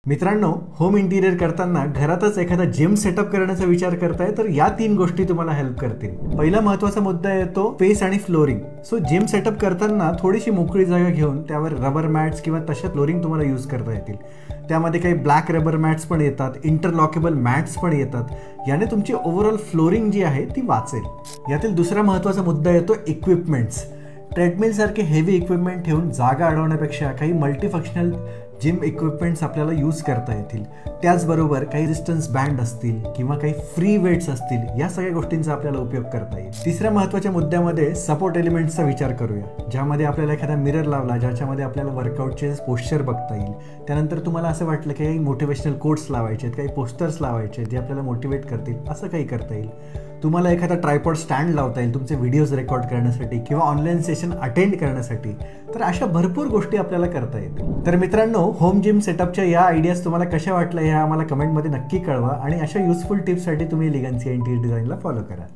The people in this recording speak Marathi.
मित्रांनो, होम इंटिरियर करताना घरातच एखादा जिम सेटअप करण्याचा विचार करताय तर या 3 गोष्टी तुम्हाला हेल्प करतील। पहिला महत्त्वाचा मुद्दा येतो स्पेस आणि फ्लोरिंग। सो जिम सेटअप करताना थोडीशी मोकळी जागा घेऊन त्यावर रबर मॅट्स किंवा तशा फ्लोरिंग तुम्हाला यूज करता येतील। त्यामध्ये काही ब्लॅक रबर मॅट्स पण येतात, इंटरलॉकेबल मॅट्स पण येतात। याने तुमची ओव्हरऑल फ्लोरिंग जी आहे ती वाचेल। यातील दुसरा महत्त्वाचा मुद्दा येतो इक्विपमेंट्स। ट्रेडमिल सारखे हेवी इक्विपमेंट ठेवून जागा अडवण्यापेक्षा काही मल्टीफंक्शनल जिम इक्विपमेंट्स आपल्याला यूज करता येतील। त्याचबरोबर काही रेजिस्टन्स बँड असतील किंवा काही फ्री वेट्स असतील, या सगळ्या गोष्टींचा आपल्याला उपयोग करता येईल। तिसऱ्या महत्त्वाच्या मुद्द्यामध्ये सपोर्ट एलिमेंट्सचा विचार करूया, ज्यामध्ये आपल्याला एखादा मिरर लावला ज्याच्यामध्ये आपल्याला वर्कआउटचे पोश्चर बघता येईल। त्यानंतर तुम्हाला असं वाटलं की काही मोटिवेशनल कोट्स लावायचे आहेत, काही पोस्टर्स लावायचे जे आपल्याला मोटिवेट करतील, असं काही करता येईल। तुम्हाला एखादा ट्रायपॉड स्टँड लावता येईल तुमचे व्हिडिओज रेकॉर्ड करण्यासाठी किंवा ऑनलाईन सेशन अटेंड करण्यासाठी। तर अशा भरपूर गोष्टी आपल्याला करता येतील। तर मित्रांनो, होम जिम सेटअपच्या या आयडियाज तुम्हाला कशा वाटल्या हे आम्हाला कमेंटमध्ये नक्की कळवा आणि अशा युजफुल टिप्ससाठी तुम्ही एलिगन्सी इंटिरियर डिझाईनला फॉलो करा।